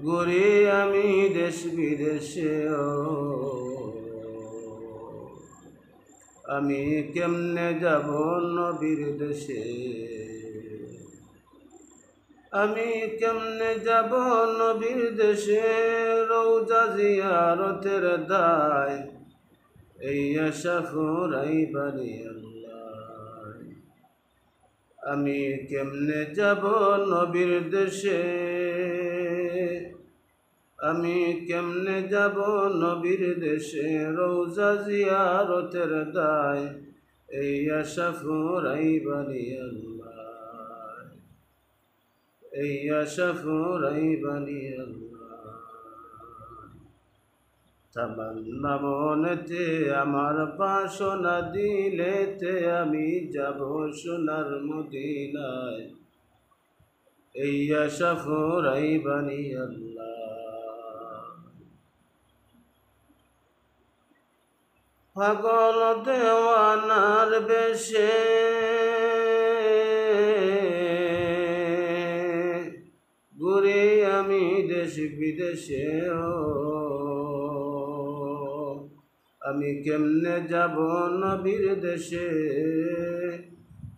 ঘুরি আমি দেশ বিদেশে আমি কেমনে যাব নবীর দেশে আমি কেমনে যাব নবীর দেশে রওজা জিয়ারতের দায় এই আশা ফুরাইবানি আল্লাহ আমি কেমনে যাব নবীর দেশে আমি কেমনে যাব নবীর দেশে রওজা জিয়ারতের দায় এই আশা ফুরাইবানি আল্লাহ এই আশা ফুরাইবানি আল্লাহ তামান্না মনেতে আমার বাসনা দিলেতে আমি যাব সোনার মদিনায় এই আশা ফুরাইবানি আল্লাহ পাগল দেওয়ানার বেশে ঘুরি আমি দেশ বিদেশে আমি কেমনে যাব নবীর দেশে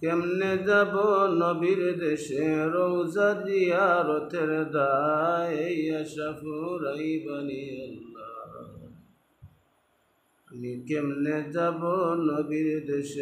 কেমনে যাব নবীর দেশে রওজা জিয়ারতের দায় এই আশা ফুরাইবানি আল্লাহ আমি কেমনে যাব নবীর দেশে